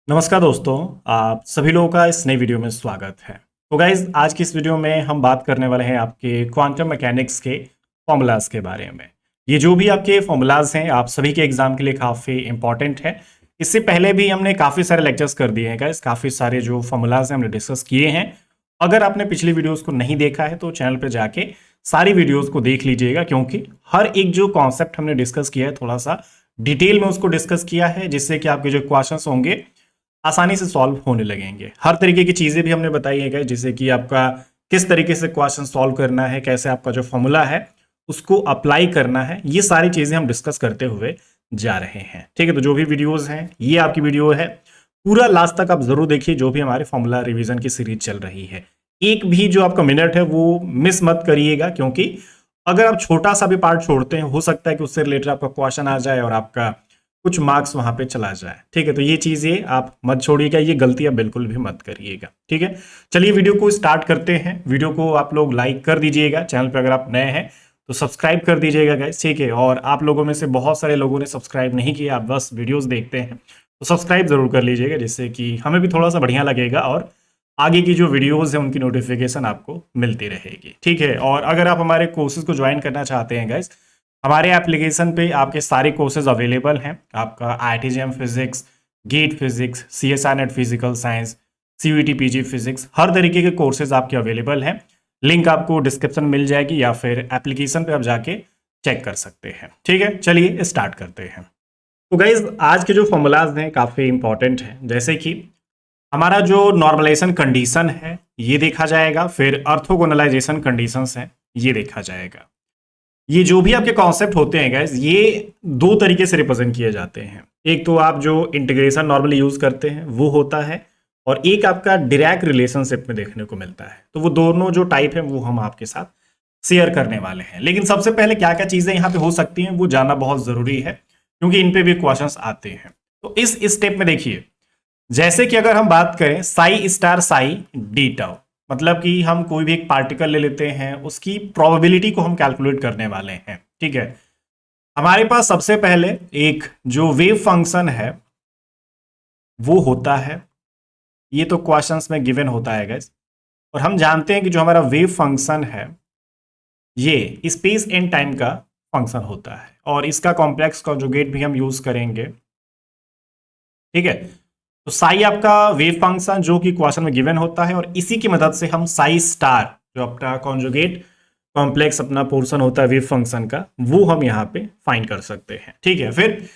नमस्कार दोस्तों, आप सभी लोगों का इस नई वीडियो में स्वागत है। तो गाइज आज की इस वीडियो में हम बात करने वाले हैं आपके क्वांटम मैकेनिक्स के फॉर्मूलाज के बारे में। ये जो भी आपके फॉर्मूलाज हैं आप सभी के एग्जाम के लिए काफ़ी इंपॉर्टेंट है। इससे पहले भी हमने काफ़ी सारे लेक्चर्स कर दिए हैं गाइज, काफ़ी सारे जो फॉर्मूलाज हैं हमने डिस्कस किए हैं। अगर आपने पिछली वीडियोज़ को नहीं देखा है तो चैनल पर जाके सारी वीडियोज़ को देख लीजिएगा, क्योंकि हर एक जो कॉन्सेप्ट हमने डिस्कस किया है थोड़ा सा डिटेल में उसको डिस्कस किया है, जिससे कि आपके जो क्वेश्चंस होंगे आसानी से सॉल्व होने लगेंगे। हर तरीके की चीजें भी हमने बताई है, जैसे कि आपका किस तरीके से क्वेश्चन सॉल्व करना है, कैसे आपका जो फॉर्मूला है उसको अप्लाई करना है, ये सारी चीजें हम डिस्कस करते हुए जा रहे हैं। ठीक है, तो जो भी वीडियोस हैं ये आपकी वीडियो है, पूरा लास्ट तक आप जरूर देखिए। जो भी हमारे फॉर्मूला रिवीजन की सीरीज चल रही है, एक भी जो आपका मिनट है वो मिस मत करिएगा, क्योंकि अगर आप छोटा सा भी पार्ट छोड़ते हैं हो सकता है कि उससे रिलेटेड आपका क्वेश्चन आ जाए और आपका कुछ मार्क्स वहां पे चला जाए। ठीक है, तो ये चीजें आप मत छोड़िएगा, ये गलती आप बिल्कुल भी मत करिएगा। ठीक है, चलिए वीडियो को स्टार्ट करते हैं। वीडियो को आप लोग लाइक कर दीजिएगा, चैनल पे अगर आप नए हैं तो सब्सक्राइब कर दीजिएगा गाइस। ठीक है, और आप लोगों में से बहुत सारे लोगों ने सब्सक्राइब नहीं किया, आप बस वीडियोस देखते हैं, तो सब्सक्राइब जरूर कर लीजिएगा, जिससे कि हमें भी थोड़ा सा बढ़िया लगेगा और आगे की जो वीडियोस है उनकी नोटिफिकेशन आपको मिलती रहेगी। ठीक है, और अगर आप हमारे कोर्सेज को ज्वाइन करना चाहते हैं गाइस, हमारे एप्लीकेशन पे आपके सारे कोर्सेज अवेलेबल हैं। आपका IIT-JEM physics, GATE physics, CSI NET physical science, CUET PG physics, हर तरीके के कोर्सेज आपके अवेलेबल हैं। लिंक आपको डिस्क्रिप्शन मिल जाएगी या फिर एप्लीकेशन पे आप जाके चेक कर सकते हैं। ठीक है, चलिए स्टार्ट करते हैं। तो गाइज आज के जो फॉर्मूलाज हैं काफ़ी इंपॉर्टेंट हैं, जैसे कि हमारा जो नॉर्मलाइजेशन कंडीशन है ये देखा जाएगा, फिर ऑर्थोगोनलाइजेशन कंडीशंस हैं ये देखा जाएगा। ये जो भी आपके कॉन्सेप्ट होते हैं गाइस, ये दो तरीके से रिप्रेजेंट किए जाते हैं। एक तो आप जो इंटीग्रेशन नॉर्मली यूज करते हैं वो होता है, और एक आपका डायरेक्ट रिलेशनशिप में देखने को मिलता है। तो वो दोनों जो टाइप है वो हम आपके साथ शेयर करने वाले हैं। लेकिन सबसे पहले क्या क्या चीजें यहाँ पे हो सकती हैं वो जानना बहुत जरूरी है, क्योंकि इन पे भी क्वेश्चंस आते हैं। तो इस स्टेप में देखिए, जैसे कि अगर हम बात करें Sai star psi D tau, मतलब कि हम कोई भी एक पार्टिकल ले लेते हैं, उसकी प्रोबेबिलिटी को हम कैलकुलेट करने वाले हैं। ठीक है, हमारे पास सबसे पहले एक जो वेव फंक्शन है वो होता है, ये तो क्वेश्चंस में गिवन होता है गाइस, और हम जानते हैं कि जो हमारा वेव फंक्शन है ये स्पेस एंड टाइम का फंक्शन होता है, और इसका कॉम्प्लेक्स कॉन्जुगेट भी हम यूज करेंगे। ठीक है, तो साई आपका वेव फंक्शन जो कि क्वेश्चन में गिवन होता है, और इसी की मदद से हम साई स्टार जो अपना कॉन्जुगेट कॉम्प्लेक्स अपना पोर्शन होता है वेव फंक्शन का, वो हम यहाँ पे फाइंड कर सकते हैं। ठीक है, फिर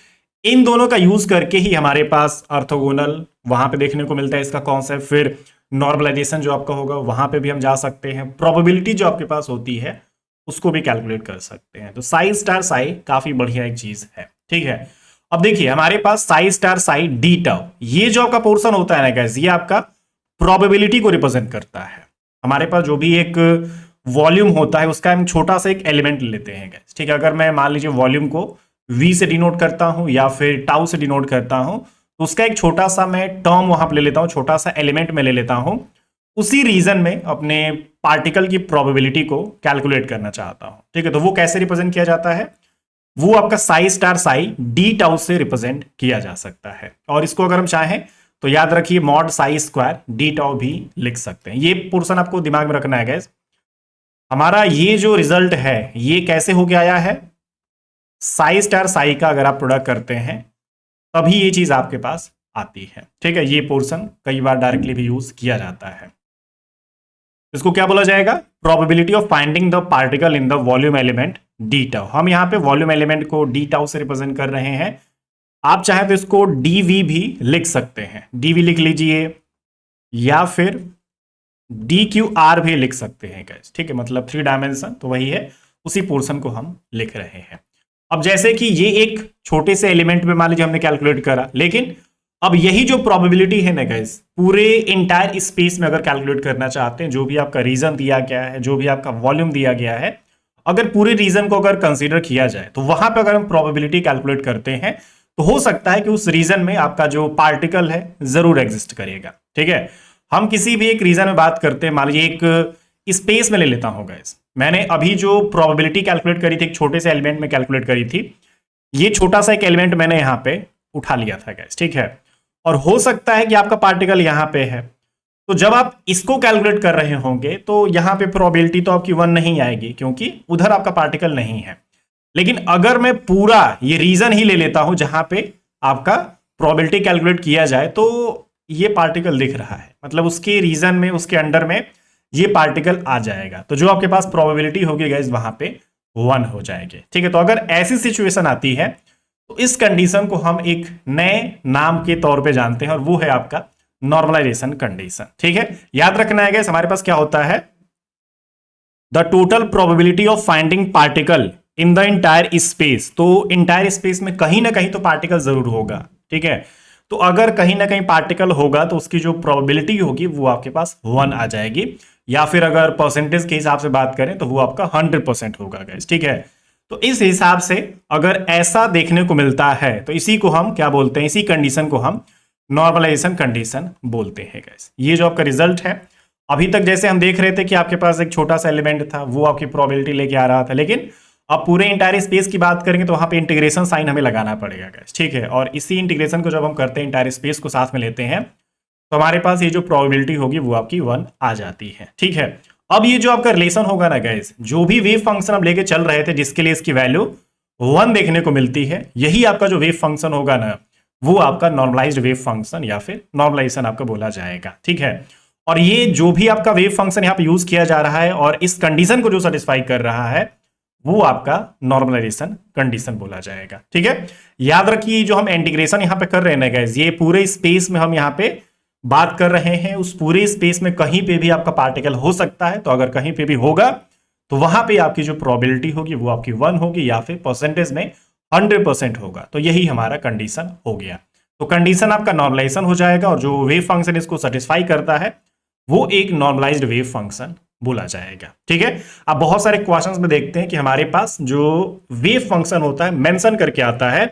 इन दोनों का यूज करके ही हमारे पास ऑर्थोगोनल वहां पे देखने को मिलता है इसका कॉन्सेप्ट। फिर नॉर्मलाइजेशन जो आपका होगा वहां पे भी हम जा सकते हैं, प्रोबेबिलिटी जो आपके पास होती है उसको भी कैलकुलेट कर सकते हैं। तो साई स्टार साई काफी बढ़िया एक चीज है। ठीक है, अब देखिए हमारे पास psi star psi D tau, ये जो आपका पोर्शन होता है ना गाइस, ये आपका प्रोबेबिलिटी को रिप्रेजेंट करता है। हमारे पास जो भी एक वॉल्यूम होता है उसका हम छोटा सा एक एलिमेंट लेते हैं गाइस। ठीक है, अगर मैं मान लीजिए वॉल्यूम को V से डिनोट करता हूं या फिर टाउ से डिनोट करता हूं, तो उसका एक छोटा सा मैं टर्म वहां पर ले लेता हूं, छोटा सा एलिमेंट में ले लेता हूं, उसी रीजन में अपने पार्टिकल की प्रोबेबिलिटी को कैलकुलेट करना चाहता हूं। ठीक है, तो वो कैसे रिप्रेजेंट किया जाता है, वो आपका Sai star psi D tau से रिप्रेजेंट किया जा सकता है। और इसको अगर हम चाहें तो याद रखिए mod Sai square D tau भी लिख सकते हैं। ये पोर्शन आपको दिमाग में रखना है गाइस। हमारा ये जो रिजल्ट है ये कैसे हो गया आया है, साई स्टार साई का अगर आप प्रोडक्ट करते हैं तभी ये चीज आपके पास आती है। ठीक है, ये पोर्शन कई बार डायरेक्टली भी यूज किया जाता है। इसको क्या बोला जाएगा, probability of finding the particle in the volume element D tau. हम यहाँ पे वॉल्यूम एलिमेंट को डी टाउ से रिप्रेजेंट कर रहे हैं। आप चाहे तो इसको डीवी भी लिख सकते हैं, डीवी लिख लीजिए, या फिर डी क्यू आर भी लिख सकते हैं गाइस। ठीक है, मतलब 3 डायमेंशन तो वही है, उसी पोर्शन को हम लिख रहे हैं। अब जैसे कि ये एक छोटे से एलिमेंट में मान लीजिए हमने कैलकुलेट करा, लेकिन अब यही जो प्रोबेबिलिटी है ना गाइस, पूरे इंटायर स्पेस में अगर कैलकुलेट करना चाहते हैं, जो भी आपका रीजन दिया गया है, जो भी आपका वॉल्यूम दिया गया है, अगर पूरे रीजन को अगर कंसीडर किया जाए तो वहां पे अगर हम प्रोबेबिलिटी कैलकुलेट करते हैं तो हो सकता है कि उस रीजन में आपका जो पार्टिकल है जरूर एग्जिस्ट करेगा। ठीक है, हम किसी भी एक रीजन में बात करते हैं, मान लीजिए एक स्पेस में ले लेता हूं गाइस, मैंने अभी जो प्रोबेबिलिटी कैलकुलेट करी थी एक छोटे से एलिमेंट में कैलकुलेट करी थी, ये छोटा सा एक एलिमेंट मैंने यहां पे उठा लिया था गाइस। ठीक है, और हो सकता है कि आपका पार्टिकल यहां पे है। तो जब आप इसको कैलकुलेट कर रहे होंगे तो यहां पे प्रोबेबिलिटी तो आपकी 1 नहीं आएगी क्योंकि उधर आपका पार्टिकल नहीं है। लेकिन अगर मैं पूरा ये रीजन ही ले लेता हूं जहां पे आपका प्रोबेबिलिटी कैलकुलेट किया जाए तो ये पार्टिकल दिख रहा है, मतलब उसके रीजन में, उसके अंडर में ये पार्टिकल आ जाएगा, तो जो आपके पास प्रोबेबिलिटी होगी गाइस वहां पे 1 हो जाएगी। ठीक है, तो अगर ऐसी सिचुएशन आती है तो इस कंडीशन को हम एक नए नाम के तौर पे जानते हैं और वो है आपका नॉर्मलाइजेशन कंडीशन। ठीक है, याद रखना है गाइस हमारे पास क्या होता है, the total probability of finding particle in the entire space. तो इंटायर स्पेस में कहीं ना कहीं तो पार्टिकल जरूर होगा। ठीक है, तो अगर कहीं ना कहीं पार्टिकल होगा तो उसकी जो प्रोबेबिलिटी होगी वो आपके पास 1 आ जाएगी, या फिर अगर परसेंटेज के हिसाब से बात करें तो वो आपका 100% होगा गाइस। ठीक है, तो इस हिसाब से अगर ऐसा देखने को मिलता है तो इसी को हम क्या बोलते हैं, इसी कंडीशन को हम नॉर्मलाइजेशन कंडीशन बोलते हैं गाइस। ये जो आपका रिजल्ट है, अभी तक जैसे हम देख रहे थे कि आपके पास एक छोटा सा एलिमेंट था वो आपकी प्रोबेबिलिटी लेके आ रहा था, लेकिन अब पूरे इंटायर स्पेस की बात करेंगे तो वहां पे इंटीग्रेशन साइन हमें लगाना पड़ेगा गाइस। ठीक है, और इसी इंटीग्रेशन को जब हम करते हैं, इंटायर स्पेस को साथ में लेते हैं, तो हमारे पास ये जो प्रोबेबिलिटी होगी वो आपकी 1 आ जाती है। ठीक है, अब ये जो आपका रिलेशन होगा ना गाइस, जो भी वेव फंक्शन हम लेके चल रहे थे जिसके लिए इसकी वैल्यू 1 देखने को मिलती है, यही आपका जो वेव फंक्शन होगा ना वो आपका नॉर्मलाइज्ड वेव फंक्शन या फिर नॉर्मलाइजेशन आपका बोला जाएगा। ठीक है, और ये जो भी आपका वेव फंक्शन यहाँ पे यूज किया जा रहा है और इस कंडीशन को जो सेटिस्फाई कर रहा है वो आपका नॉर्मलाइजेशन कंडीशन बोला जाएगा। ठीक है, याद रखिए जो हम इंटीग्रेशन यहाँ पे कर रहे हैं ना गाइस, ये पूरे स्पेस में हम यहाँ पे बात कर रहे हैं, उस पूरे स्पेस में कहीं पे भी आपका पार्टिकल हो सकता है। तो अगर कहीं पे भी होगा तो वहां पे आपकी जो प्रोबेबिलिटी होगी वो आपकी 1 होगी, या फिर परसेंटेज में 100% होगा। तो यही हमारा कंडीशन हो गया। तो कंडीशन आपका नॉर्मलाइजेशन हो जाएगा और जो वेव फंक्शन इसको सेटिस्फाई करता है वो एक नॉर्मलाइज्ड वेव फंक्शन बोला जाएगा। ठीक है, अब बहुत सारे क्वेश्चंस में देखते हैं कि हमारे पास जो वेव फंक्शन होता है मेंशन करके आता है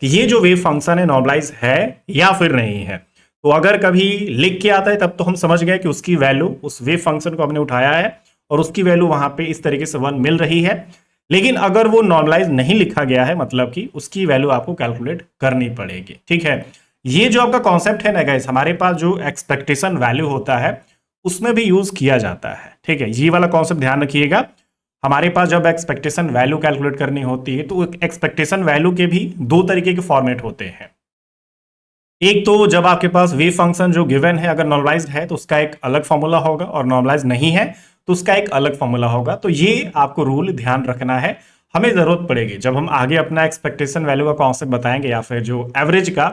कि ये जो वेव फंक्शन है नॉर्मलाइज है या फिर नहीं है। तो अगर कभी लिख के आता है तब तो हम समझ गए कि उसकी वैल्यू, उस वेव फंक्शन को हमने उठाया है और उसकी वैल्यू वहां पे इस तरीके से 1 मिल रही है। लेकिन अगर वो नॉर्मलाइज नहीं लिखा गया है, मतलब कि उसकी वैल्यू आपको कैलकुलेट करनी पड़ेगी। ठीक है, ये जो आपका कॉन्सेप्ट है ना गाइस, हमारे पास जो एक्सपेक्टेशन वैल्यू होता है उसमें भी यूज किया जाता है। ठीक है, ये वाला कॉन्सेप्ट ध्यान रखिएगा। हमारे पास जब एक्सपेक्टेशन वैल्यू कैलकुलेट करनी होती है तो एक्सपेक्टेशन वैल्यू के भी 2 तरीके के फॉर्मेट होते हैं। एक तो जब आपके पास वेव फंक्शन जो गिवन है अगर नॉर्मलाइज्ड है तो उसका एक अलग फॉर्मूला होगा, और नॉर्मलाइज नहीं है तो उसका एक अलग फॉर्मूला होगा। तो ये आपको रूल ध्यान रखना है, हमें जरूरत पड़ेगी जब हम आगे अपना एक्सपेक्टेशन वैल्यू का कॉन्सेप्ट बताएंगे या फिर जो एवरेज का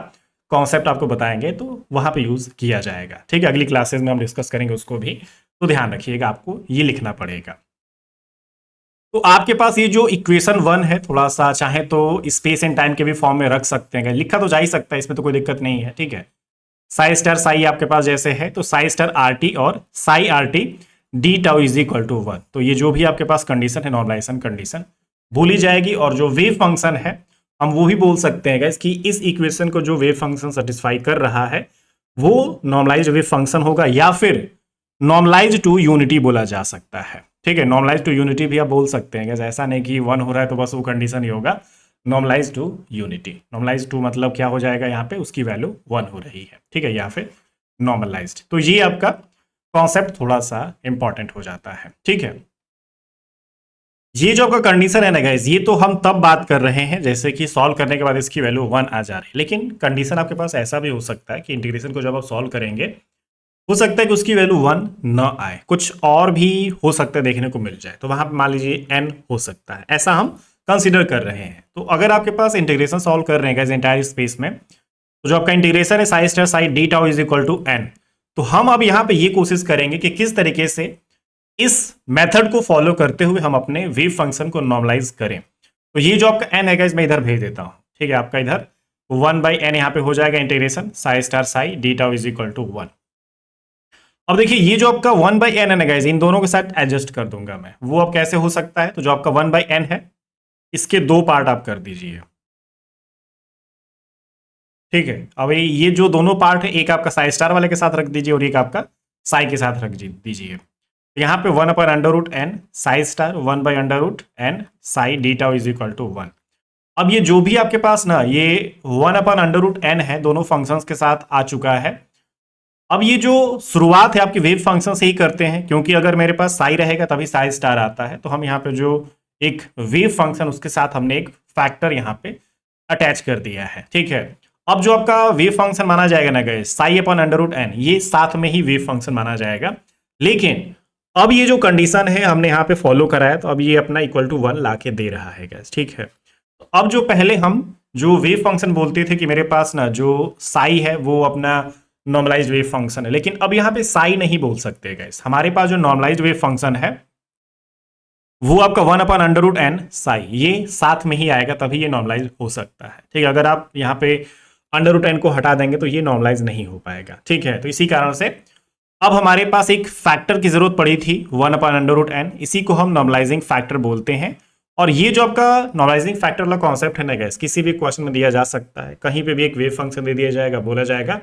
कॉन्सेप्ट आपको बताएंगे तो वहां पे यूज किया जाएगा। ठीक है, अगली क्लासेस में हम डिस्कस करेंगे उसको भी, तो ध्यान रखिएगा, आपको ये लिखना पड़ेगा। तो आपके पास ये जो इक्वेशन 1 है, थोड़ा सा चाहे तो स्पेस एंड टाइम के भी फॉर्म में रख सकते हैं, लिखा तो जा ही सकता है, इसमें तो कोई दिक्कत नहीं है। ठीक है, साई स्टार साई आपके पास जैसे है तो साई स्टार RT और psi RT D tau is equal to 1। तो ये जो भी आपके पास कंडीशन है नॉर्मलाइजेशन कंडीशन भूली जाएगी, और जो वेव फंक्शन है हम वो ही बोल सकते हैं गाइस कि इस इक्वेशन को जो वेव फंक्शन सेटिस्फाई कर रहा है वो नॉर्मलाइज्ड वेव फंक्शन होगा, या फिर नॉर्मलाइज्ड टू यूनिटी बोला जा सकता है। ठीक है, नॉर्मलाइज्ड टू यूनिटी भी आप बोल सकते हैं, ऐसा नहीं कि 1 हो रहा है तो बस वो कंडीशन ही होगा। Normalized to unity, normalized to मतलब क्या हो जाएगा, यहाँ पे उसकी वैल्यू 1 हो रही है। ठीक है, या फिर नॉर्मलाइज्ड। तो ये आपका कॉन्सेप्ट थोड़ा सा इंपॉर्टेंट हो जाता है। ठीक है, ये जो आपका कंडीशन है ना गाइस, ये तो हम तब बात कर रहे हैं जैसे कि सॉल्व करने के बाद इसकी वैल्यू 1 आ जा रही है, लेकिन कंडीशन आपके पास ऐसा भी हो सकता है कि इंटीग्रेशन को जब आप सॉल्व करेंगे हो सकता है कि उसकी वैल्यू 1 न आए, कुछ और भी हो सकता है देखने को मिल जाए। तो वहां पे मान लीजिए n हो सकता है, ऐसा हम कंसीडर कर रहे हैं। तो अगर आपके पास इंटीग्रेशन सॉल्व कर रहे हैं गाइस एंटायर स्पेस में, तो जो आपका इंटीग्रेशन है psi star psi D tau is equal to n, तो हम अब यहाँ पे ये कोशिश करेंगे कि किस तरीके से इस मेथड को फॉलो करते हुए हम अपने वेव फंक्शन को नॉर्मलाइज करें। तो ये जो आपका n है गाइस मैं इधर भेज देता हूं। ठीक है, आपका इधर 1/n यहाँ पे हो जाएगा integration psi star psi D tau is equal to 1। अब देखिए ये जो आपका 1/n है गाइस, इन दोनों के साथ एडजस्ट कर दूंगा मैं, वो अब कैसे हो सकता है, तो जो आपका 1/n है इसके 2 पार्ट आप कर दीजिए। ठीक है, अब ये जो दोनों पार्ट है एक आपका साई स्टार वाले के साथ रख दीजिए और एक आपका साई के साथ रख दीजिए। यहाँ पे 1/√n psi star 1/√n psi D tau is equal to 1। अब ये जो भी आपके पास ना ये 1/√n है, दोनों फंक्शंस के साथ आ चुका है। अब ये जो शुरुआत है आपकी वेव फंक्शन से ही करते हैं, क्योंकि अगर मेरे पास साई रहेगा तभी साई स्टार आता है। तो हम यहाँ पे जो एक वेव फंक्शन उसके साथ हमने एक फैक्टर यहाँ पे अटैच कर दिया है, ठीक है। अब जो आपका वेव फंक्शन माना जाएगा ना गाइस, साई/√n, ये साथ में ही वेव फंक्शन माना जाएगा। लेकिन अब ये जो कंडीशन है हमने यहाँ पे फॉलो करा है, तो अब ये अपना =1 ला के दे रहा है गाइस, ठीक है। तो अब जो पहले हम जो वेव फंक्शन बोलते थे कि मेरे पास ना जो साई है वो अपना नॉर्मलाइज्ड वेव फंक्शन है, लेकिन अब यहाँ पे साई नहीं बोल सकते गाइस। हमारे पास जो नॉर्मलाइज्ड वेव फंक्शन है वो आपका 1/√n साई, ये साथ में ही आएगा तभी ये नॉर्मलाइज हो सकता है, ठीक है। अगर आप यहाँ पे √n को हटा देंगे तो ये नॉर्मलाइज नहीं हो पाएगा, ठीक है। तो इसी कारण से अब हमारे पास एक फैक्टर की जरूरत पड़ी थी 1/√n, इसी को हम नॉर्मलाइजिंग फैक्टर बोलते हैं। और ये जो आपका नॉर्मलाइजिंग फैक्टर वाला कॉन्सेप्ट है ना गाइस, किसी भी क्वेश्चन में दिया जा सकता है, कहीं पे भी एक वेव फंक्शन दे दिया जाएगा, बोला जाएगा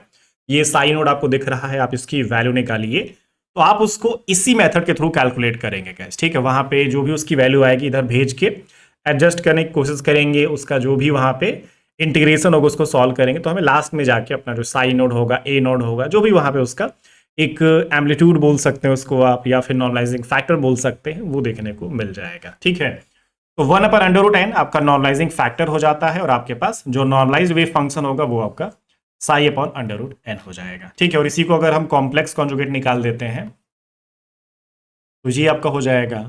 ये साई नोड आपको दिख रहा है, आप इसकी वैल्यू निकालिए, तो आप उसको इसी मेथड के थ्रू कैलकुलेट करेंगे गाइस, ठीक है। वहां पे जो भी उसकी वैल्यू आएगी इधर भेज के एडजस्ट करने की कोशिश करेंगे, उसका जो भी वहां पे इंटीग्रेशन होगा उसको सॉल्व करेंगे, तो हमें लास्ट में जाके अपना जो साई नोड होगा, ए नोड होगा, जो भी वहां पे उसका एक एम्पलीट्यूड बोल सकते हैं उसको आप, या फिर नॉर्मलाइजिंग फैक्टर बोल सकते हैं, वो देखने को मिल जाएगा, ठीक है। तो 1/√n आपका नॉर्मलाइजिंग फैक्टर हो जाता है, और आपके पास जो नॉर्मलाइज्ड वेव फंक्शन होगा वो आपका साई/√n हो जाएगा, ठीक है। और इसी को अगर हम कॉम्प्लेक्स कॉन्जुगेट निकाल देते हैं तो ये आपका हो जाएगा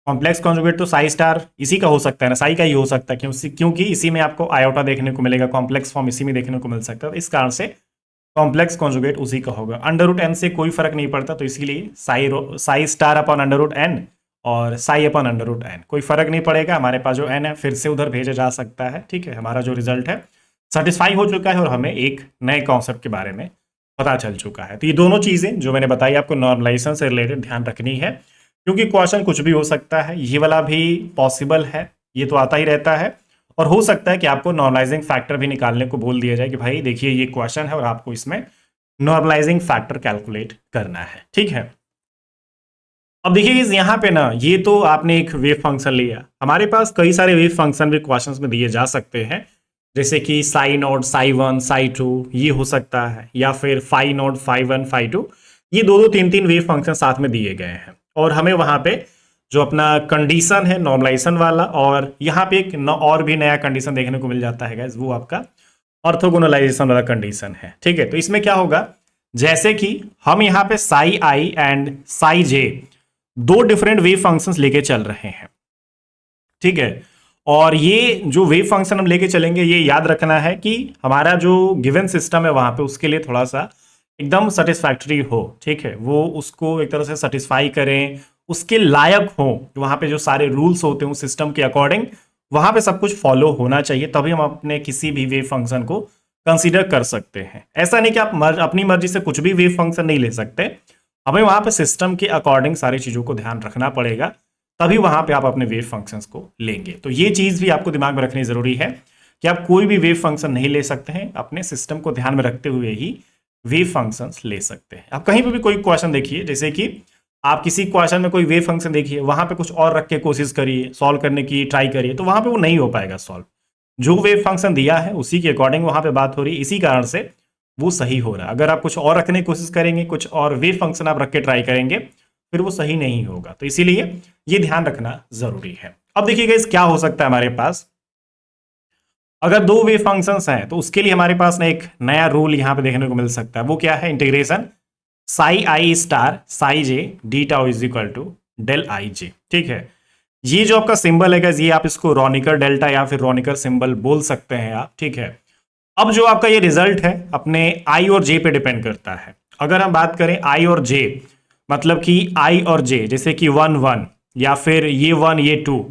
कॉम्प्लेक्स कॉन्जुगेट, तो साई स्टार इसी का हो सकता है ना, साई का ही हो सकता है, क्योंकि इसी में आपको आयोटा देखने को मिलेगा, कॉम्प्लेक्स फॉर्म इसी में देखने को मिल सकता है। इस कारण से कॉम्प्लेक्स कॉन्जुगेट उसी का होगा। √n से कोई फर्क नहीं पड़ता, तो इसीलिए साई स्टार/√n और साई/√n कोई फर्क नहीं पड़ेगा। हमारे पास जो n है फिर से उधर भेजा जा सकता है, ठीक है। हमारा जो रिजल्ट है सेटिस्फाई हो चुका है और हमें एक नए कॉन्सेप्ट के बारे में पता चल चुका है। तो ये दोनों चीजें जो मैंने बताई आपको नॉर्मलाइजेशन से रिलेटेड ध्यान रखनी है, क्योंकि क्वेश्चन कुछ भी हो सकता है। ये वाला भी पॉसिबल है, ये तो आता ही रहता है, और हो सकता है कि आपको नॉर्मलाइजिंग फैक्टर भी निकालने को बोल दिया जाए कि भाई देखिए ये क्वेश्चन है और आपको इसमें नॉर्मलाइजिंग फैक्टर कैलकुलेट करना है, ठीक है। अब देखिए यहाँ पे ना ये तो आपने एक वेव फंक्शन लिया, हमारे पास कई सारे वेव फंक्शन भी क्वेश्चंस में दिए जा सकते हैं, जैसे कि साई नोड, साई1, साई2, ये हो सकता है, या फिर फाई नोड, फाई1, फाई2, ये दो दो तीन तीन वेव फंक्शन साथ में दिए गए हैं। और हमें वहां पे जो अपना कंडीशन है नॉर्मलाइजेशन वाला, और यहाँ पे एक और भी नया कंडीशन देखने को मिल जाता है गाइस, वो आपका ऑर्थोगोनलाइजेशन वाला कंडीशन है, ठीक है। तो इसमें क्या होगा, जैसे कि हम यहाँ पे साई आई एंड साई जे दो डिफरेंट वेव फंक्शंस लेके चल रहे हैं, ठीक है। और ये जो वेव फंक्शन हम लेके चलेंगे, ये याद रखना है कि हमारा जो गिवन सिस्टम है वहां पे उसके लिए थोड़ा सा एकदम सेटिस्फैक्टरी हो, ठीक है। वो उसको एक तरह से सेटिस्फाई करें, उसके लायक हो, वहां पे जो सारे रूल्स होते हैं उस सिस्टम के अकॉर्डिंग वहां पे सब कुछ फॉलो होना चाहिए, तभी हम अपने किसी भी वेव फंक्शन को कंसीडर कर सकते हैं। ऐसा नहीं कि आप अपनी मर्जी से कुछ भी वेव फंक्शन नहीं ले सकते, हमें वहां पे सिस्टम के अकॉर्डिंग सारी चीजों को ध्यान रखना पड़ेगा, तभी वहां पे आप अपने वेव फंक्शंस को लेंगे। तो ये चीज भी आपको दिमाग में रखनी जरूरी है कि आप कोई भी वेव फंक्शन नहीं ले सकते हैं, अपने सिस्टम को ध्यान में रखते हुए ही वेव फंक्शंस ले सकते हैं। आप कहीं पे भी कोई क्वेश्चन देखिए, जैसे कि आप किसी क्वेश्चन में कोई वेव फंक्शन देखिए, वहां पे कुछ और रख के कोशिश करिए, सॉल्व करने की ट्राई करिए, तो वहां पे वो नहीं हो पाएगा सॉल्व। जो वेव फंक्शन दिया है उसी के अकॉर्डिंग वहां पे बात हो रही है, इसी कारण से वो सही हो रहा है। अगर आप कुछ और रखने की कोशिश करेंगे, कुछ और वेव फंक्शन आप रख के ट्राई करेंगे, फिर वो सही नहीं होगा। तो इसीलिए ये ध्यान रखना जरूरी है। अब देखिएगा इस क्या हो सकता है हमारे पास, अगर दो वेव फंक्शंस हैं तो उसके लिए हमारे पास ना एक नया रूल यहां पे देखने को मिल सकता है। वो क्या है, integration psi I star psi J D tau is equal to del I J, ठीक है। ये जो आपका सिंबल है, ये आप इसको रोनिकर डेल्टा या फिर रोनिकर सिंबल बोल सकते हैं आप, ठीक है। अब जो आपका ये रिजल्ट है अपने आई और जे पे डिपेंड करता है। अगर हम बात करें आई और जे, मतलब कि आई और जे जैसे कि 1 1 या फिर ये 1 ये 2,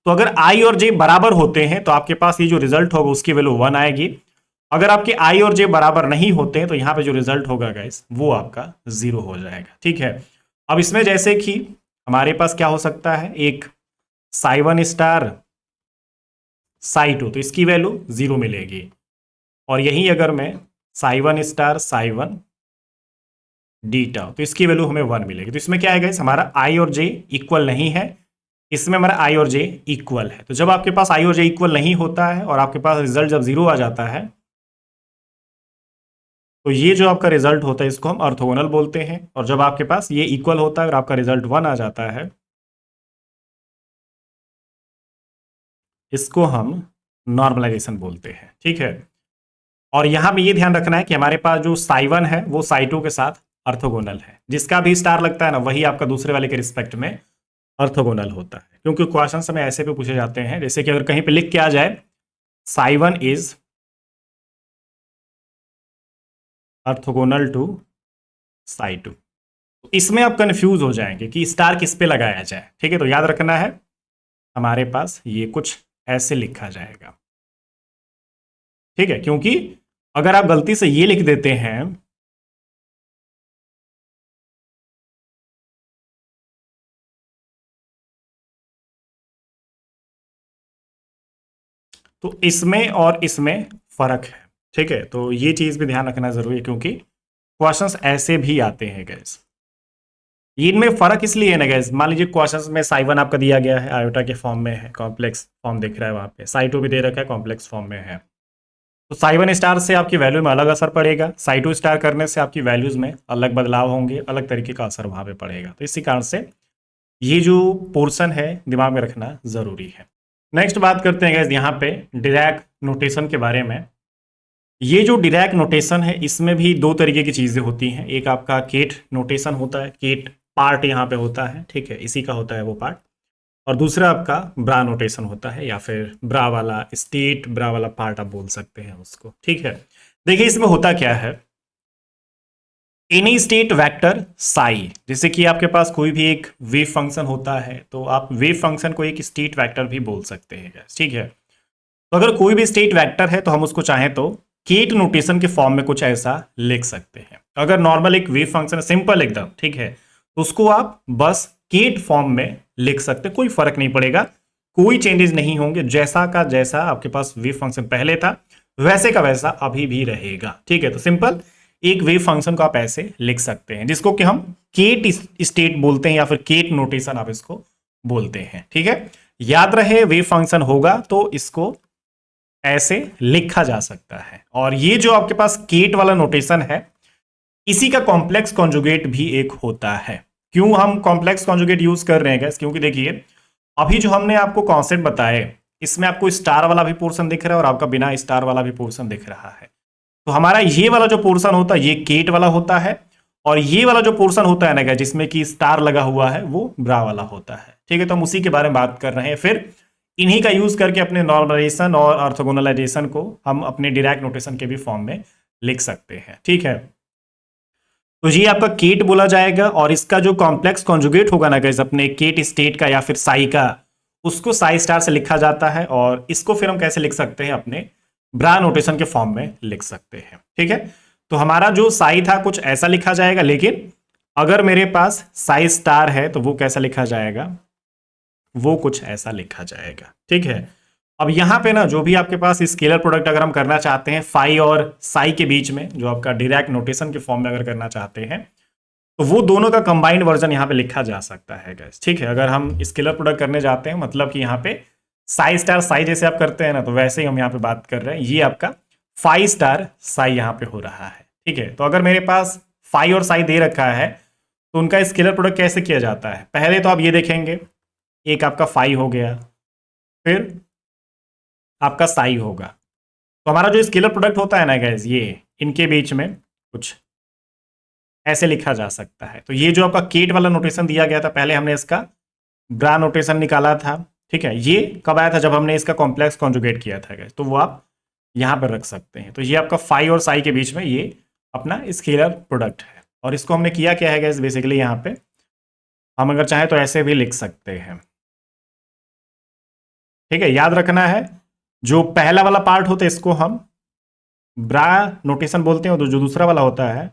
तो अगर आई और जे बराबर होते हैं तो आपके पास ये जो रिजल्ट होगा उसकी वैल्यू 1 आएगी। अगर आपके आई और जे बराबर नहीं होते हैं तो यहां पे जो रिजल्ट होगा गाइस वो आपका 0 हो जाएगा, ठीक है। अब इसमें जैसे कि हमारे पास क्या हो सकता है, एक साई1 स्टार साई2, तो इसकी वैल्यू 0 मिलेगी। और यही अगर मैं साई1 स्टार साई1 डी टाउ, तो इसकी वैल्यू हमें 1 मिलेगी। तो इसमें क्या है गाइस, हमारा आई और जे इक्वल नहीं है, इसमें हमारा आई और जे इक्वल है। तो जब आपके पास आई और जे इक्वल नहीं होता है और आपके पास रिजल्ट जब 0 आ जाता है, तो ये जो आपका रिजल्ट होता है इसको हम ऑर्थोगोनल बोलते हैं। और जब आपके पास ये इक्वल होता है और आपका रिजल्ट 1 आ जाता है, इसको हम नॉर्मलाइजेशन बोलते हैं। ठीक है, और यहां पे ये ध्यान रखना है कि हमारे पास जो साई 1 है वो साई 2 के साथ ऑर्थोगोनल है। जिसका भी स्टार लगता है ना, वही आपका दूसरे वाले के रिस्पेक्ट में ऑर्थोगोनल होता है। क्योंकि क्वेश्चन हमें ऐसे पे पूछे जाते हैं, जैसे कि अगर कहीं पे लिख के आ जाए psi 1 is orthogonal to psi 2, तो इसमें आप कंफ्यूज हो जाएंगे कि स्टार किस पे लगाया जाए। ठीक है, तो याद रखना है हमारे पास ये कुछ ऐसे लिखा जाएगा। ठीक है, क्योंकि अगर आप गलती से ये लिख देते हैं तो इसमें और इसमें फर्क है। ठीक है, तो ये चीज भी ध्यान रखना जरूरी है, क्योंकि क्वेश्चंस ऐसे भी आते हैं गैस। इनमें फर्क इसलिए है ना गैस, मान लीजिए क्वेश्चंस में साई 1 आपका दिया गया है, आयोटा के फॉर्म में है, कॉम्प्लेक्स फॉर्म दिख रहा है वहां पे, साई 2 भी दे रखा है, कॉम्प्लेक्स फॉर्म में है। तो साई 1 स्टार से आपकी वैल्यू में अलग असर पड़ेगा, साई 2 स्टार करने से आपकी वैल्यूज में अलग बदलाव होंगे, अलग तरीके का असर वहां पे पड़ेगा। तो इसी कारण से ये जो पोर्शन है दिमाग में रखना जरूरी है। नेक्स्ट बात करते हैं गैस यहाँ पे डिरैक नोटेशन के बारे में। ये जो डिरैक नोटेशन है इसमें भी दो तरीके की चीजें होती हैं। एक आपका केट नोटेशन होता है, केट पार्ट यहाँ पे होता है, ठीक है, इसी का होता है वो पार्ट। और दूसरा आपका ब्रा नोटेशन होता है, या फिर ब्रा वाला स्टेट, ब्रा वाला पार्ट आप बोल सकते हैं उसको। ठीक है, देखिए इसमें होता क्या है, एनी स्टेट वेक्टर साई, जैसे कि आपके पास कोई भी एक वेव फंक्शन होता है तो आप वेव फंक्शन को एक स्टेट वेक्टर भी बोल सकते हैं। ठीक है, तो अगर कोई भी स्टेट वेक्टर है तो हम उसको चाहें तो केट नोटेशन के फॉर्म में कुछ ऐसा लिख सकते हैं। अगर नॉर्मल एक वेव फंक्शन है सिंपल एकदम, ठीक है, तो उसको आप बस केट फॉर्म में लिख सकते हैं, कोई फर्क नहीं पड़ेगा, कोई चेंजेस नहीं होंगे, जैसा का जैसा आपके पास वेव फंक्शन पहले था वैसे का वैसा अभी भी रहेगा। ठीक है, तो सिंपल एक वेव फंक्शन को आप ऐसे लिख सकते हैं, जिसको कि हम केट स्टेट बोलते हैं, या फिर केट नोटेशन आप इसको बोलते हैं। ठीक है, याद रहे वेव फंक्शन होगा तो इसको ऐसे लिखा जा सकता है। और ये जो आपके पास केट वाला नोटेशन है, इसी का कॉम्प्लेक्स कॉन्जुगेट भी एक होता है। क्यों हम कॉम्प्लेक्स कॉन्जुगेट यूज कर रहे हैं गैस, क्योंकि देखिए अभी जो हमने आपको कॉन्सेप्ट बताए इसमें आपको स्टार वाला भी पोर्शन दिख रहा है और आपका बिना स्टार वाला भी पोर्शन दिख रहा है। तो हमारा ये वाला जो पोर्शन होता है ये केट वाला होता है, और ये वाला जो पोर्शन होता है ना गैस जिसमें कि स्टार लगा हुआ है वो ब्रा वाला होता है। ठीक है, तो हम उसी के बारे में बात कर रहे हैं। फिर इन्हीं का यूज करके अपने नॉर्मलाइजेशन और ऑर्थोगोनलाइजेशन को हम अपने डिरैक नोटेशन के भी फॉर्म में लिख सकते हैं। ठीक है, तो ये आपका केट बोला जाएगा, और इसका जो कॉम्प्लेक्स कॉन्जुगेट होगा ना गाइस अपने केट स्टेट का या फिर साई का, उसको साई स्टार से लिखा जाता है, और इसको फिर हम कैसे लिख सकते हैं, अपने ब्रा नोटेशन के फॉर्म में लिख सकते हैं। ठीक है, तो हमारा जो साई था कुछ ऐसा लिखा जाएगा, लेकिन अगर मेरे पास साई स्टार है तो वो कैसा लिखा जाएगा, वो कुछ ऐसा लिखा जाएगा। ठीक है, अब यहां पे ना जो भी आपके पास स्केलर प्रोडक्ट अगर हम करना चाहते हैं फाई और साई के बीच में, जो आपका डिरैक नोटेशन के फॉर्म में अगर करना चाहते हैं, तो वो दोनों का कंबाइंड वर्जन यहां पे लिखा जा सकता है गाइस। ठीक है, अगर हम स्केलर प्रोडक्ट करने जाते हैं, मतलब कि यहाँ पे साई स्टार साई जैसे आप करते हैं ना, तो वैसे ही हम यहाँ पे बात कर रहे हैं, ये आपका फाई स्टार साई यहाँ पे हो रहा है। ठीक है, तो अगर मेरे पास फाई और साई दे रखा है तो उनका स्केलर प्रोडक्ट कैसे किया जाता है, पहले तो आप ये देखेंगे, एक आपका फाई हो गया, फिर आपका साई होगा। तो हमारा जो स्केलर प्रोडक्ट होता है ना गाइस, ये इनके बीच में कुछ ऐसे लिखा जा सकता है। तो ये जो आपका केट वाला नोटेशन दिया गया था, पहले हमने इसका ब्रा नोटेशन निकाला था। ठीक है, ये कब आया था, जब हमने इसका कॉम्प्लेक्स कॉन्जुगेट किया था गाइस, तो वो आप यहाँ पर रख सकते हैं। तो ये आपका फाई और साई के बीच में ये अपना स्केलर प्रोडक्ट है, और इसको हमने किया क्या है गाइस, बेसिकली यहाँ पे हम अगर चाहें तो ऐसे भी लिख सकते हैं। ठीक है, याद रखना है जो पहला वाला पार्ट होता है इसको हम ब्रा नोटेशन बोलते हैं, और जो दूसरा वाला होता है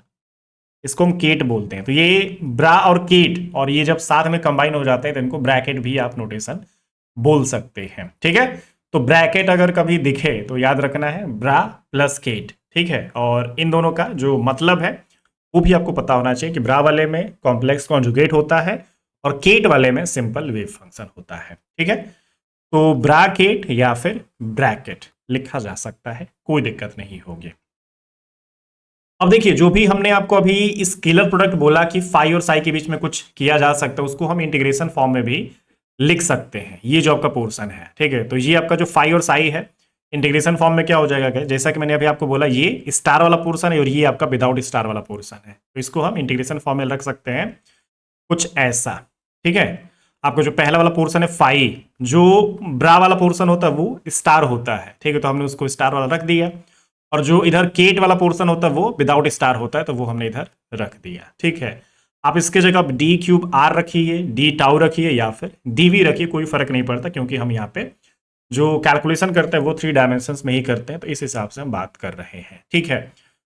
इसको हम केट बोलते हैं। तो ये ब्रा और केट, और ये जब साथ में कंबाइन हो जाते हैं तो इनको ब्रैकेट भी आप नोटेशन बोल सकते हैं। ठीक है, तो ब्रैकेट अगर कभी दिखे तो याद रखना है ब्रा प्लस केट। ठीक है, और इन दोनों का जो मतलब है वो भी आपको पता होना चाहिए कि ब्रा वाले में कॉम्प्लेक्स कॉन्जुगेट होता है, और केट वाले में सिंपल वेव फंक्शन होता है। ठीक है, तो ब्राकेट या फिर ब्रैकेट लिखा जा सकता है, कोई दिक्कत नहीं होगी। अब देखिए, जो भी हमने आपको अभी स्केलर प्रोडक्ट बोला कि फाई और साई के बीच में कुछ किया जा सकता है, उसको हम इंटीग्रेशन फॉर्म में भी लिख सकते हैं। ये जो आपका पोर्शन है, ठीक है, तो ये आपका जो फाई और साई है इंटीग्रेशन फॉर्म में क्या हो जाएगा, जैसा कि मैंने अभी आपको बोला, ये स्टार वाला पोर्शन है और ये आपका विदाउट स्टार वाला पोर्शन है, तो इसको हम इंटीग्रेशन फॉर्म में रख सकते हैं कुछ ऐसा। ठीक है, आपका जो पहला वाला पोर्शन है फाई, जो ब्रा वाला पोर्शन होता है वो स्टार होता है। ठीक है, तो हमने उसको स्टार वाला रख दिया, और जो इधर केट वाला पोर्शन होता है वो विदाउट स्टार होता है, तो वो हमने इधर रख दिया। ठीक है, आप इसके जगह डी क्यूब आर रखिए, डी टाउ रखिए या फिर डी वी रखिए, कोई फर्क नहीं पड़ता, क्योंकि हम यहाँ पे जो कैलकुलेशन करते हैं वो 3 डायमेंशंस में ही करते हैं, तो इस हिसाब से हम बात कर रहे हैं। ठीक है,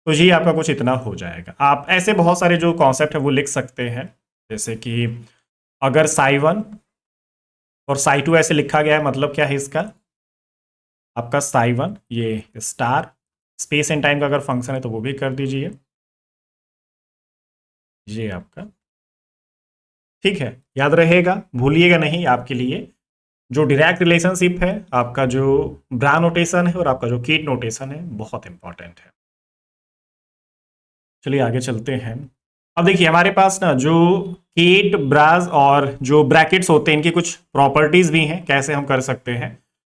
तो ये आपका कुछ इतना हो जाएगा। आप ऐसे बहुत सारे जो कॉन्सेप्ट है वो लिख सकते हैं, जैसे कि अगर साई 1 और साई 2 ऐसे लिखा गया है, मतलब क्या है इसका, आपका साई 1 ये स्टार स्पेस एंड टाइम का अगर फंक्शन है तो वो भी कर दीजिए, ये आपका। ठीक है, याद रहेगा, भूलिएगा नहीं, आपके लिए जो डायरेक्ट रिलेशनशिप है, आपका जो ब्रा नोटेशन है और आपका जो कीट नोटेशन है, बहुत इंपॉर्टेंट है। चलिए आगे चलते हैं। अब देखिए, हमारे पास ना जो कीट, ब्राज और जो ब्रैकेट्स होते हैं, इनकी कुछ प्रॉपर्टीज भी हैं, कैसे हम कर सकते हैं।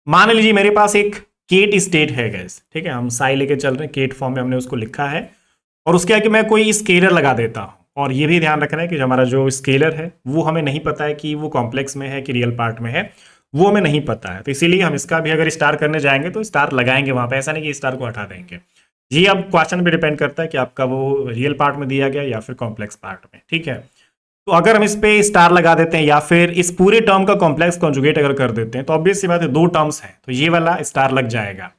मान लीजिए मेरे पास एक केट स्टेट है गैस, ठीक है, हम साई लेके चल रहे हैं, केट फॉर्म में हमने उसको लिखा है, और उसके आगे मैं कोई स्केलर लगा देता हूं, और ये भी ध्यान रखना है कि हमारा जो स्केलर है वो हमें नहीं पता है कि वो कॉम्प्लेक्स में है कि रियल पार्ट में है, वो हमें नहीं पता है, तो इसीलिए हम इसका भी अगर स्टार करने जाएंगे तो स्टार लगाएंगे वहां पे, ऐसा नहीं कि स्टार को हटा देंगे। ये अब क्वेश्चन पे डिपेंड करता है कि आपका वो रियल पार्ट में दिया गया या फिर कॉम्प्लेक्स पार्ट में। ठीक है, तो अगर हम इस पे स्टार लगा देते हैं या फिर इस पूरे टर्म का कॉम्प्लेक्स कॉन्जुगेट अगर कर देते हैं, तो ऑब्वियस सी बात है, 2 टर्म्स है तो ये वाला स्टार लग जाएगा,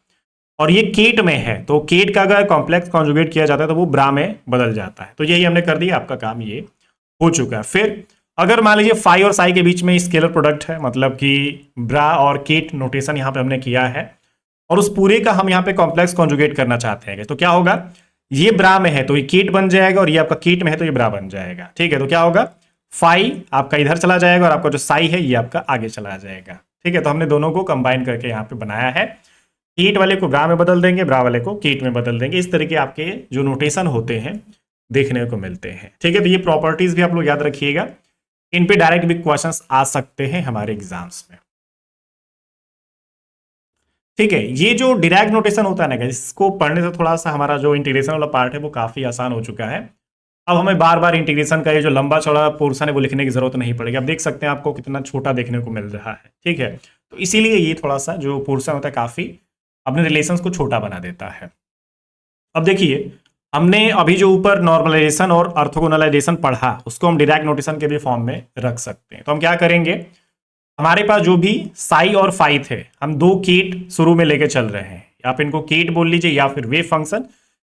और ये केट में है तो केट का अगर कॉम्प्लेक्स कॉन्जुगेट किया जाता है तो वो ब्रा में बदल जाता है। तो यही हमने कर दिया, आपका काम ये हो चुका है। फिर अगर मान लीजिए फाई और साई के बीच में स्केलर प्रोडक्ट है, मतलब कि ब्रा और केट नोटेशन यहाँ पे हमने किया है, और उस पूरे का हम यहाँ पे कॉम्प्लेक्स कॉन्जुगेट करना चाहते हैं, तो क्या होगा, ये ब्रा में है तो ये केट बन जाएगा, और ये आपका केट में है तो ये ब्रा बन जाएगा। ठीक है, तो क्या होगा, फाई आपका इधर चला जाएगा और आपका जो साई है ये आपका आगे चला जाएगा। ठीक है, तो हमने दोनों को कंबाइन करके यहाँ पे बनाया है, केट वाले को ब्रा में बदल देंगे, ब्रा वाले को केट में बदल देंगे। इस तरीके आपके जो नोटेशन होते हैं देखने को मिलते हैं। ठीक है, तो ये प्रॉपर्टीज भी आप लोग याद रखिएगा, इन पे डायरेक्ट भी क्वेश्चंस आ सकते हैं हमारे एग्जाम्स में। ठीक है, ये जो डायरेक्ट नोटेशन होता है ना, इसको पढ़ने से थोड़ा सा हमारा जो इंटीग्रेशन वाला पार्ट है वो काफी आसान हो चुका है। अब हमें बार बार इंटीग्रेशन का ये जो लंबा चौड़ा पोर्शन है वो लिखने की जरूरत नहीं पड़ेगी। आप देख सकते हैं आपको कितना छोटा देखने को मिल रहा है। ठीक है, तो इसीलिए ये थोड़ा सा जो पोर्शन होता है काफी अपने रिलेशंस को छोटा बना देता है। अब देखिए, हमने अभी जो ऊपर नॉर्मलाइजेशन और ऑर्थोगोनलाइजेशन पढ़ा, उसको हम डायरेक्ट नोटेशन के भी फॉर्म में रख सकते हैं। तो हम क्या करेंगे, हमारे पास जो भी साई और फाई थे, हम 2 केट शुरू में लेके चल रहे हैं, आप इनको केट बोल लीजिए या फिर वेव फंक्शन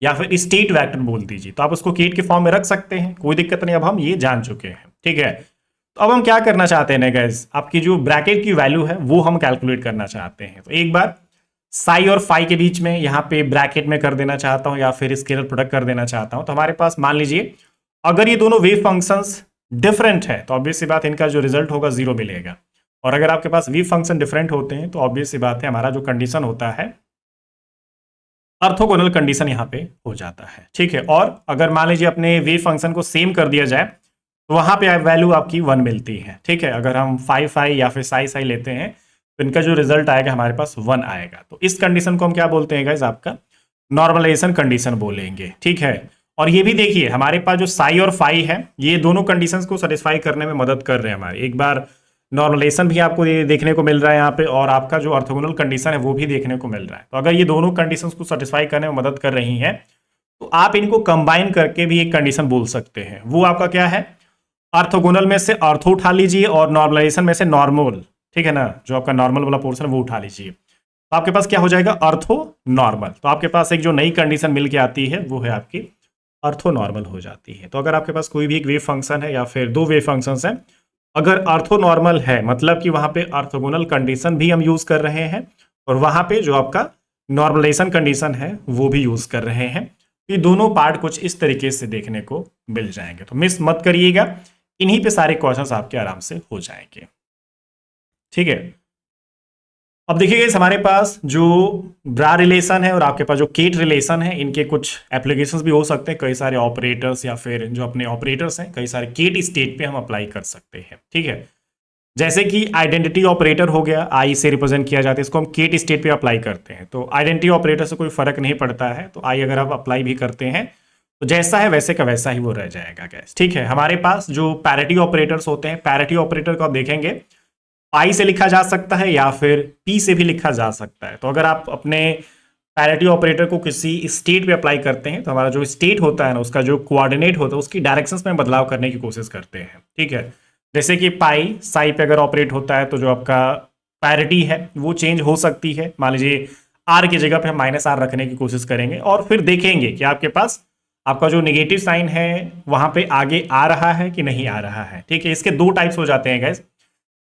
या फिर स्टेट वेक्टर बोल दीजिए, तो आप उसको केट के फॉर्म में रख सकते हैं, कोई दिक्कत नहीं, अब हम ये जान चुके हैं। ठीक है, तो अब हम क्या करना चाहते हैं गाइस, आपकी जो ब्रैकेट की वैल्यू है वो हम कैलकुलेट करना चाहते हैं। तो एक बार साई और फाई के बीच में यहाँ पे ब्रैकेट में कर देना चाहता हूँ या फिर स्केलर प्रोडक्ट कर देना चाहता हूँ, तो हमारे पास मान लीजिए अगर ये दोनों वेव फंक्शंस डिफरेंट है तो ऑब्वियस सी बात है इनका जो रिजल्ट होगा 0 मिलेगा, और अगर आपके पास वेव फंक्शन डिफरेंट होते हैं तो ऑब्वियस सी बात है हमारा जो कंडीशन होता है ऑर्थोगोनल कंडीशन यहाँ पे हो जाता है। ठीक है, और अगर मान लीजिए अपने वेव फंक्शन को सेम कर दिया जाए तो वहां पे वैल्यू आपकी 1 मिलती है। ठीक है, अगर हम फाई फाई या फिर साई साई लेते हैं तो इनका जो रिजल्ट आएगा हमारे पास 1 आएगा। तो इस कंडीशन को हम क्या बोलते हैं गाइस, आपका नॉर्मलाइजेशन कंडीशन बोलेंगे। ठीक है, और ये भी देखिए हमारे पास जो साई और फाई है ये दोनों कंडीशंस को सेटिस्फाई करने में मदद कर रहे हैं हमारे। एक बार नॉर्मलाइजेशन भी आपको ये देखने को मिल रहा है यहाँ पे, और आपका जो ऑर्थोगोनल कंडीशन है वो भी देखने को मिल रहा है। तो अगर ये दोनों कंडीशंस को सेटिस्फाई करने में मदद कर रही हैं तो आप इनको कंबाइन करके भी एक कंडीशन बोल सकते हैं। वो आपका क्या है, ऑर्थोगोनल में से ऑर्थो उठा लीजिए और नॉर्मलाइजेशन में से नॉर्मल, ठीक है ना, जो आपका नॉर्मल वाला पोर्शन वो उठा लीजिए, तो आपके पास क्या हो जाएगा, ऑर्थो नॉर्मल। तो आपके पास एक जो नई कंडीशन मिल के आती है वो है आपकी ऑर्थो नॉर्मल हो जाती है। तो अगर आपके पास कोई भी एक वेव फंक्शन है या फिर 2 वेव फंक्शंस हैं, अगर ऑर्थो नॉर्मल है मतलब कि वहां पे ऑर्थोगोनल कंडीशन भी हम यूज कर रहे हैं और वहां पे जो आपका नॉर्मलाइजेशन कंडीशन है वो भी यूज कर रहे हैं, ये दोनों पार्ट कुछ इस तरीके से देखने को मिल जाएंगे। तो मिस मत करिएगा, इन्हीं पे सारे क्वेश्चंस आपके आराम से हो जाएंगे। ठीक है, अब देखिए गाइस, हमारे पास जो ब्रा रिलेशन है और आपके पास जो केट रिलेशन है, इनके कुछ एप्लीकेशंस भी हो सकते हैं। कई सारे ऑपरेटर्स या फिर जो अपने ऑपरेटर्स हैं, कई सारे केट स्टेट पे हम अप्लाई कर सकते हैं। ठीक है, जैसे कि आइडेंटिटी ऑपरेटर हो गया, आई से रिप्रेजेंट किया जाता है, इसको हम केट स्टेट पे अप्लाई करते हैं। तो आइडेंटिटी ऑपरेटर से कोई फर्क नहीं पड़ता है, तो आई अगर आप अप्लाई भी करते हैं तो जैसा है वैसे का वैसा ही वो रह जाएगा गैस। ठीक है, हमारे पास जो पैरिटी ऑपरेटर्स होते हैं, पैरिटी ऑपरेटर को आप देखेंगे आई से लिखा जा सकता है या फिर पी से भी लिखा जा सकता है। तो अगर आप अपने पैरिटी ऑपरेटर को किसी स्टेट पे अप्लाई करते हैं तो हमारा जो स्टेट होता है ना, उसका जो कोऑर्डिनेट होता है उसकी डायरेक्शंस में बदलाव करने की कोशिश करते हैं। ठीक है, जैसे कि पाई साई पे अगर ऑपरेट होता है तो जो आपका पैरिटी है वो चेंज हो सकती है। मान लीजिए आर की जगह पे हम माइनस आर रखने की कोशिश करेंगे और फिर देखेंगे कि आपके पास आपका जो नेगेटिव साइन है वहां पे आगे आ रहा है कि नहीं आ रहा है। ठीक है, इसके दो टाइप्स हो जाते हैं गैस।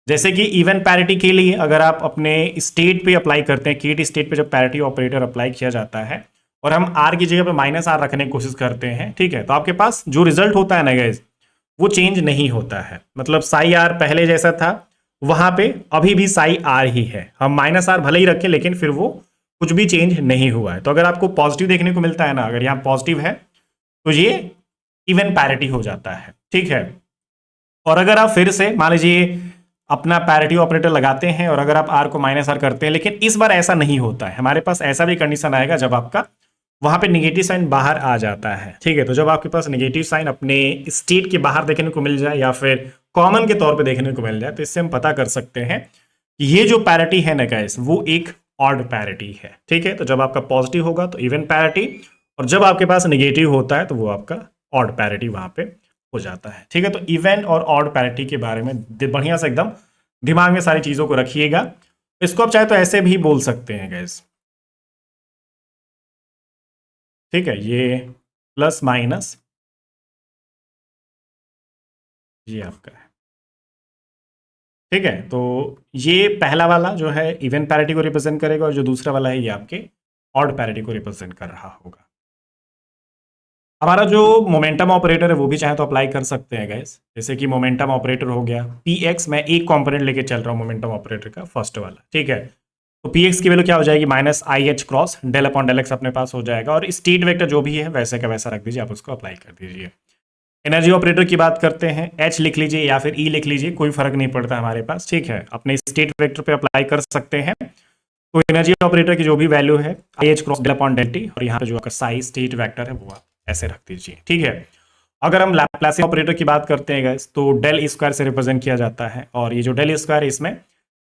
जैसे कि इवन पैरिटी के लिए अगर आप अपने स्टेट पे अप्लाई करते हैं, केट स्टेट पे जब पैरिटी ऑपरेटर अप्लाई किया जाता है और हम आर की जगह पे माइनस आर रखने की कोशिश करते हैं, ठीक है, तो आपके पास जो रिजल्ट होता है ना गाइस, वो चेंज नहीं होता है। मतलब साई आर पहले जैसा था वहां पे अभी भी साई आर ही है, हम माइनस आर भले ही रखें लेकिन फिर वो कुछ भी चेंज नहीं हुआ है। तो अगर आपको पॉजिटिव देखने को मिलता है ना, अगर यहाँ पॉजिटिव है तो ये इवन पैरिटी हो जाता है। ठीक है, और अगर आप फिर से मान लीजिए अपना पैरिटी ऑपरेटर लगाते हैं और अगर आप आर को माइनस आर करते हैं, लेकिन इस बार ऐसा नहीं होता है, हमारे पास ऐसा भी कंडीशन आएगा जब आपका वहां पे निगेटिव साइन बाहर आ जाता है। ठीक है, तो जब आपके पास निगेटिव साइन अपने स्टेट के बाहर देखने को मिल जाए या फिर कॉमन के तौर पे देखने को मिल जाए, तो इससे हम पता कर सकते हैं कि ये जो पैरिटी है ना गाइस, वो एक ऑड पैरिटी है। ठीक है, तो जब आपका पॉजिटिव होगा तो इवन पैरिटी, और जब आपके पास निगेटिव होता है तो वो आपका ऑड पैरिटी वहां पे हो जाता है। ठीक है, तो इवन और ऑड पैरिटी के बारे में बढ़िया से एकदम दिमाग में सारी चीजों को रखिएगा। इसको आप चाहे तो ऐसे भी बोल सकते हैं गैस। ठीक है, ये प्लस माइनस ये आपका है। ठीक है, तो ये पहला वाला जो है इवन पैरिटी को रिप्रेजेंट करेगा और जो दूसरा वाला है ये आपके ऑड पैरिटी को रिप्रेजेंट कर रहा होगा। हमारा जो मोमेंटम ऑपरेटर है वो भी चाहे तो अप्लाई कर सकते हैं गाइस। जैसे कि मोमेंटम ऑपरेटर हो गया पी एक्स, मैं एक कंपोनेंट लेके चल रहा हूँ मोमेंटम ऑपरेटर का, फर्स्ट वाला। ठीक है, तो पी एक्स की वैल्यू क्या हो जाएगी, minus I H cross del upon del X अपने पास हो जाएगा, और स्टेट वेक्टर जो भी है वैसे का वैसा रख दीजिए, आप उसको अप्लाई कर दीजिए। एनर्जी ऑपरेटर की बात करते हैं, एच लिख लीजिए या फिर ई लिख लीजिए, कोई फर्क नहीं पड़ता हमारे पास। ठीक है, अपने स्टेट वेक्टर पे अप्लाई कर सकते हैं। तो एनर्जी ऑपरेटर की जो भी वैल्यू है I H cross del upon del T, और यहाँ पे जो आपका साई स्टेट वेक्टर है वो आप ऐसे रख दीजिए। ठीक है, अगर हम लैप्लासियन ऑपरेटर की बात करते हैं गाइस, तो डेल स्क्वायर से रिप्रेजेंट किया जाता है, और ये जो डेल स्क्वायर है इसमें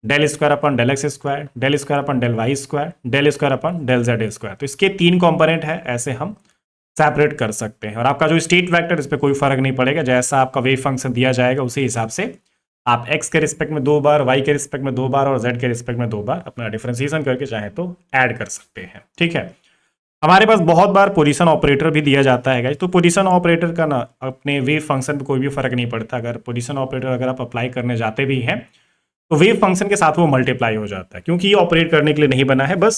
del square upon del X square, del square upon del Y square, del square upon del Z square, तो इसके तीन कंपोनेंट है, ऐसे हम सेपरेट कर सकते हैं। और आपका जो स्टेट वेक्टर, इस पर कोई फर्क नहीं पड़ेगा, जैसा आपका वेव फंक्शन दिया जाएगा उसी हिसाब से आप एक्स के रिस्पेक्ट में 2 बार, वाई के रिस्पेक्ट में 2 बार और जेड के रिस्पेक्ट में 2 बार अपना डिफरेंशिएशन करके चाहे तो ऐड कर सकते हैं। ठीक है, हमारे पास बहुत बार पोजीशन ऑपरेटर भी दिया जाता है गाइस, तो पोजीशन ऑपरेटर का ना अपने वेव फंक्शन पे कोई भी फर्क नहीं पड़ता। अगर पोजीशन ऑपरेटर अगर आप अप्लाई करने जाते भी हैं तो वेव फंक्शन के साथ वो मल्टीप्लाई हो जाता है, क्योंकि ये ऑपरेट करने के लिए नहीं बना है, बस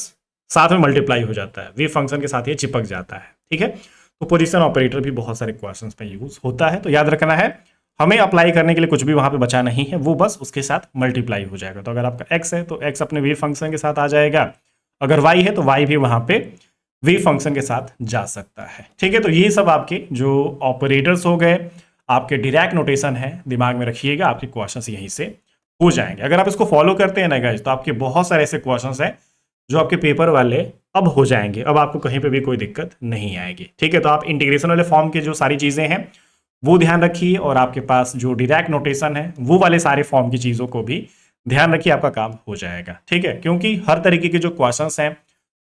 साथ में मल्टीप्लाई हो जाता है, वेव फंक्शन के साथ ये चिपक जाता है। ठीक है, तो पोजीशन ऑपरेटर भी बहुत सारे क्वेश्चंस पे यूज होता है, तो याद रखना है हमें अप्लाई करने के लिए कुछ भी वहां पे बचा नहीं है, वो बस उसके साथ मल्टीप्लाई हो जाएगा। तो अगर आपका एक्स है तो एक्स अपने वेव फंक्शन के साथ आ जाएगा, अगर वाई है तो वाई भी वहां पे वेव फंक्शन के साथ जा सकता है। ठीक है, तो ये सब आपके जो ऑपरेटर्स हो गए, आपके डायरेक्ट नोटेशन है, दिमाग में रखिएगा, आपके क्वेश्चंस यहीं से हो जाएंगे। अगर आप इसको फॉलो करते हैं ना गाइस, तो आपके बहुत सारे ऐसे क्वेश्चंस हैं जो आपके पेपर वाले अब हो जाएंगे, अब आपको कहीं पे भी कोई दिक्कत नहीं आएगी। ठीक है, तो आप इंटीग्रेशन वाले फॉर्म की जो सारी चीजें हैं वो ध्यान रखिए, और आपके पास जो डायरेक्ट नोटेशन है वो वाले सारे फॉर्म की चीजों को भी ध्यान रखिए, आपका काम हो जाएगा। ठीक है, क्योंकि हर तरीके के जो क्वेश्चंस हैं,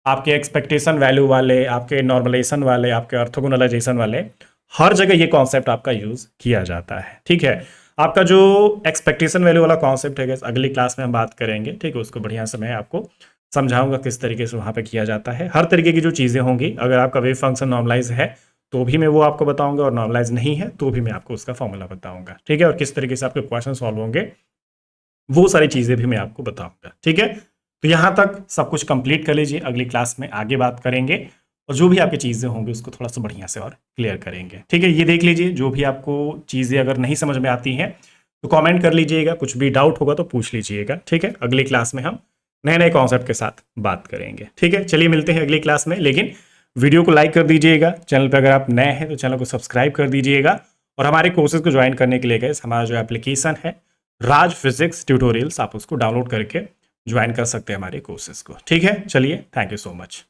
आपके एक्सपेक्टेशन वैल्यू वाले, आपके नॉर्मलाइजेशन वाले, आपके ऑर्थोगोनलाइजेशन वाले, हर जगह ये कॉन्सेप्ट आपका यूज किया जाता है। ठीक है, आपका जो एक्सपेक्टेशन वैल्यू वाला कॉन्सेप्ट है अगली क्लास में हम बात करेंगे। ठीक है, उसको बढ़िया से मैं आपको समझाऊंगा किस तरीके से वहां पे किया जाता है। हर तरीके की जो चीजें होंगी, अगर आपका वेव फंक्शन नॉर्मलाइज है तो भी मैं वो आपको बताऊंगा, और नॉर्मलाइज नहीं है तो भी मैं आपको उसका फॉर्मूला बताऊंगा। ठीक है, और किस तरीके से आपके क्वेश्चन सॉल्व होंगे वो सारी चीजें भी मैं आपको बताऊंगा। ठीक है, तो यहां तक सब कुछ कंप्लीट कर लीजिए, अगली क्लास में आगे बात करेंगे। और जो भी आपकी चीज़ें होंगी उसको थोड़ा सा बढ़िया से और क्लियर करेंगे। ठीक है, ये देख लीजिए, जो भी आपको चीज़ें अगर नहीं समझ में आती हैं तो कमेंट कर लीजिएगा, कुछ भी डाउट होगा तो पूछ लीजिएगा। ठीक है, अगली क्लास में हम नए नए कॉन्सेप्ट के साथ बात करेंगे। ठीक है, चलिए मिलते हैं अगली क्लास में, लेकिन वीडियो को लाइक कर दीजिएगा, चैनल पर अगर आप नए हैं तो चैनल को सब्सक्राइब कर दीजिएगा, और हमारे कोर्सेज को ज्वाइन करने के लिए गाइस हमारा जो एप्लीकेशन है राज फिजिक्स ट्यूटोरियल्स, आप उसको डाउनलोड करके ज्वाइन कर सकते हैं हमारे कोर्सेज को। ठीक है, चलिए, थैंक यू सो मच।